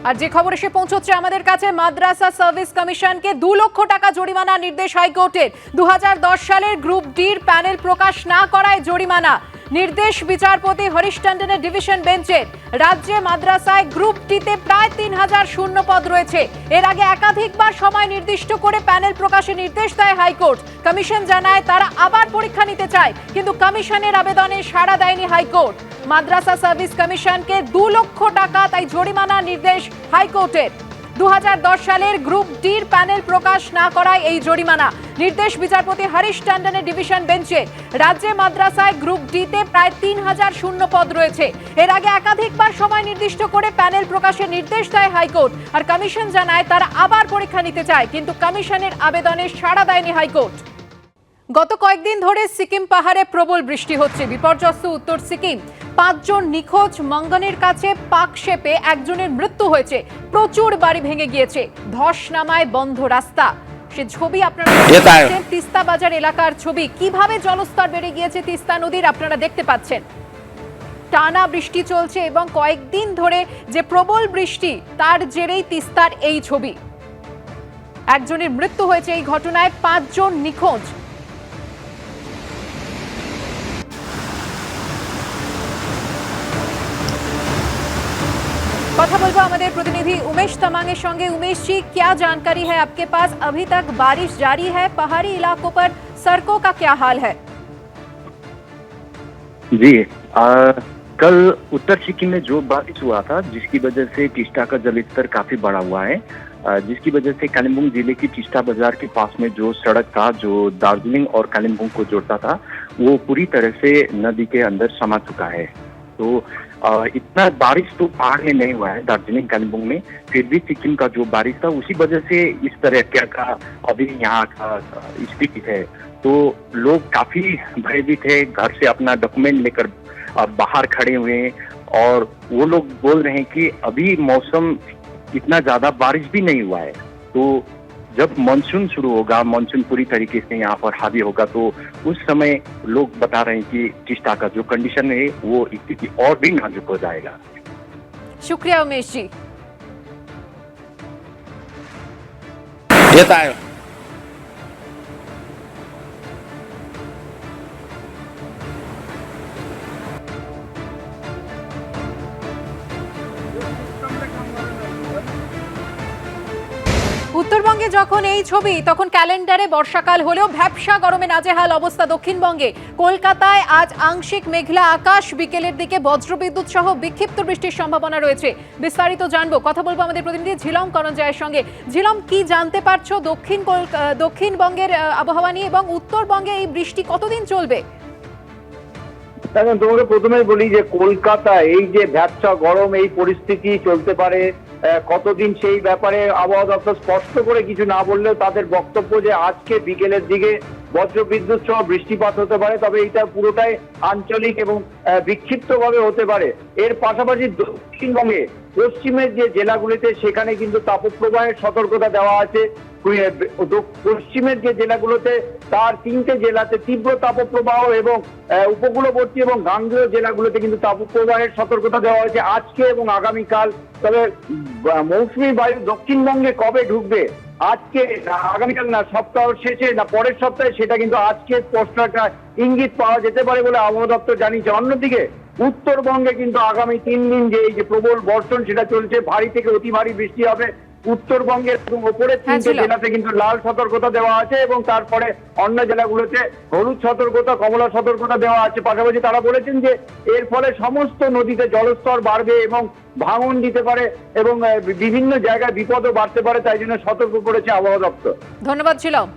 আর যে খবর এসে পৌঁছচ্ছে আমাদের কাছে, মাদ্রাসা সার্ভিস কমিশনকে 2 লক্ষ টাকা জরিমানা নির্দেশ হাইকোর্টের। 2010 সালের গ্রুপ ডির প্যানেল প্রকাশ না করায় জরিমানা। নির্দেশ বিচারপতি হরিশ টন্ডনের ডিভিশন বেঞ্চের। রাজ্যে মাদ্রাসায় গ্রুপ ডিতে প্রায় 3000 শূন্য পদ রয়েছে। এর আগে একাধিকবার সময় নির্দিষ্ট করে প্যানেল প্রকাশের নির্দেশ দেয় হাইকোর্ট। কমিশন জানায় তারা আবার পরীক্ষা নিতে চায়, কিন্তু কমিশনের আবেদনে সাড়া দেয়নি হাইকোর্ট। মাদ্রাসা সার্ভিস কমিশনকে 2 লক্ষ টাকা তাই জরিমানা নির্দেশ হাইকোর্টের। 2010 সালের গ্রুপ ডির প্যানেল প্রকাশ না করায় এই জরিমানা। নির্দেশ বিচারপতি হরিশ টন্ডনের ডিভিশন বেঞ্চে। রাজ্যে মাদ্রাসায় গ্রুপ ডিতে প্রায় 3000 শূন্য পদ রয়েছে। এর আগে একাধিকবার সময় নির্দিষ্ট করে প্যানেল প্রকাশের নির্দেশ দেয় হাইকোর্ট। আর কমিশন জানায় তারা আবার পরীক্ষা নিতে চায়, কিন্তু কমিশনের আবেদনে সাড়া দেয়নি হাইকোর্ট। গত কয়েকদিন ধরে সিকিম পাহাড়ে প্রবল বৃষ্টি হচ্ছে। বিপর্যস্ত উত্তর সিকিম। 5 জন নিখোঁজ। মঙ্গনের কাছে পাকশেপে একজনের মৃত্যু হয়েছে। প্রচুর বাড়ি ভেঙে গিয়েছে। ধস নামায় বন্ধ রাস্তা। সে ছবি আপনারা দেখছেন, তিস্তা বাজার এলাকার ছবি। কিভাবে জলস্তর বেড়ে গিয়েছে তিস্তা নদীর আপনারা দেখতে পাচ্ছেন। টানা বৃষ্টি চলছে এবং কয়েকদিন ধরে যে প্রবল বৃষ্টি, তার জেরেই তিস্তার এই ছবি। একজনের মৃত্যু হয়েছে এই ঘটনায়। 5 জন নিখোঁজ। কথা বলবো আমাদের প্রতিনিধि उमेश तमांगे संगे। उमेश जी, क्या जानकारी है आपके पास? अभी तक बारिश जारी है, पहाड़ी इलाकों पर सड़कों का क्या हाल है? जी, कल उत्तर सिक्किम में जो बारिश हुआ था, जिसकी वजह से टिस्टा का जलस्तर काफी बढ़ा हुआ है, जिसकी वजह से कालिम्पोंग जिले की टिस्टा बाजार के पास में जो सड़क था, जो दार्जिलिंग और कालिम्पोंग को जोड़ता था, वो पूरी तरह से नदी के अंदर समा चुका है। तो इतना बारिश तो पहाड़ में नहीं हुआ है दार्जिलिंग कालिम्पोंग में, फिर भी सिक्किम का जो बारिश था उसी वजह से इस तरह का अभी यहाँ का स्थिति है। तो लोग काफी भयभीत है, घर से अपना डॉक्यूमेंट लेकर बाहर खड़े हुए हैं और वो लोग बोल रहे हैं कि अभी मौसम इतना ज्यादा बारिश भी नहीं हुआ है। तो जब मानसून शुरू होगा, मानसून पूरी तरीके से यहाँ पर हावी होगा, तो उस समय लोग बता रहे हैं कि टिस्टा का जो कंडीशन है वो स्थिति और भी नाजुक हो जाएगा। शुक्रिया उमेश जी। উত্তরবঙ্গে যখন এই ছবি, তখন ক্যালেন্ডারে বর্ষাকাল হলেও ভ্যাপসা গরমে নাজেহাল অবস্থা দক্ষিণবঙ্গে। কলকাতায় আজ আংশিক মেঘলা আকাশ, বিকেলের দিকে বজ্রবিদ্যুৎ সহ বিক্ষিপ্ত বৃষ্টির সম্ভাবনা রয়েছে। বিস্তারিত জানবো, কথা বলবো আমাদের প্রতিনিধি ঝিলম করঞ্জয়ের সঙ্গে। ঝিলম, কি জানতে পারছো দক্ষিণবঙ্গের আবহাওয়া নিয়ে, এবং উত্তরবঙ্গে এই বৃষ্টি কতদিন চলবে? দেখেন, তোমাকে প্রথমেই বলি যে কলকাতা এই যে ভ্যাপসা গরম, এই পরিস্থিতি চলতে পারে কতদিন, সেই ব্যাপারে আবহাওয়া দপ্তর স্পষ্ট করে কিছু না বললেও তাদের বক্তব্য যে আজকে বিকেলের দিকে বজ্রবিদ্যুৎ সহ বৃষ্টিপাত হতে পারে, তবে এটা পুরোটাই আঞ্চলিক এবং বিক্ষিপ্তভাবে হতে পারে। এর পাশাপাশি দক্ষিণবঙ্গে পশ্চিমের যে জেলাগুলিতে সেখানে কিন্তু তাপপ্রবাহের সতর্কতা দেওয়া আছে। পশ্চিমের যে জেলাগুলোতে, তার 3টে জেলাতে তীব্র তাপপ্রবাহ এবং উপকূলবর্তী এবং গাঙ্গেয় জেলাগুলোতে কিন্তু তাপপ্রবাহের সতর্কতা দেওয়া হয়েছে আজকে এবং আগামীকাল। তবে মৌসুমী বায়ু দক্ষিণবঙ্গে কবে ঢুকবে, আজকে আগামীকাল না, সপ্তাহের শেষে না পরের সপ্তাহে, সেটা কিন্তু আজকে স্পষ্ট একটা ইঙ্গিত পাওয়া যেতে পারে বলে আবহাওয়া দপ্তর জানিয়েছে। অন্যদিকে উত্তরবঙ্গে কিন্তু আগামী 3 দিন যে এই যে প্রবল বর্ষণ সেটা চলছে, ভারী থেকে অতি ভারী বৃষ্টি হবে। উত্তরবঙ্গের উপরে 3টে জেলাতে কিন্তু লাল সতর্কতা দেওয়া আছে এবং তারপরে অন্য জেলাগুলোতে হলুদ সতর্কতা, কমলা সতর্কতা দেওয়া আছে। পাশাপাশি তারা বলেছেন যে এর ফলে সমস্ত নদীতে জলস্তর বাড়বে এবং ভাঙন দিতে পারে এবং বিভিন্ন জায়গায় বিপদও বাড়তে পারে, তাই জন্য সতর্ক করেছে আবহাওয়া দপ্তর। ধন্যবাদ ছিলাম।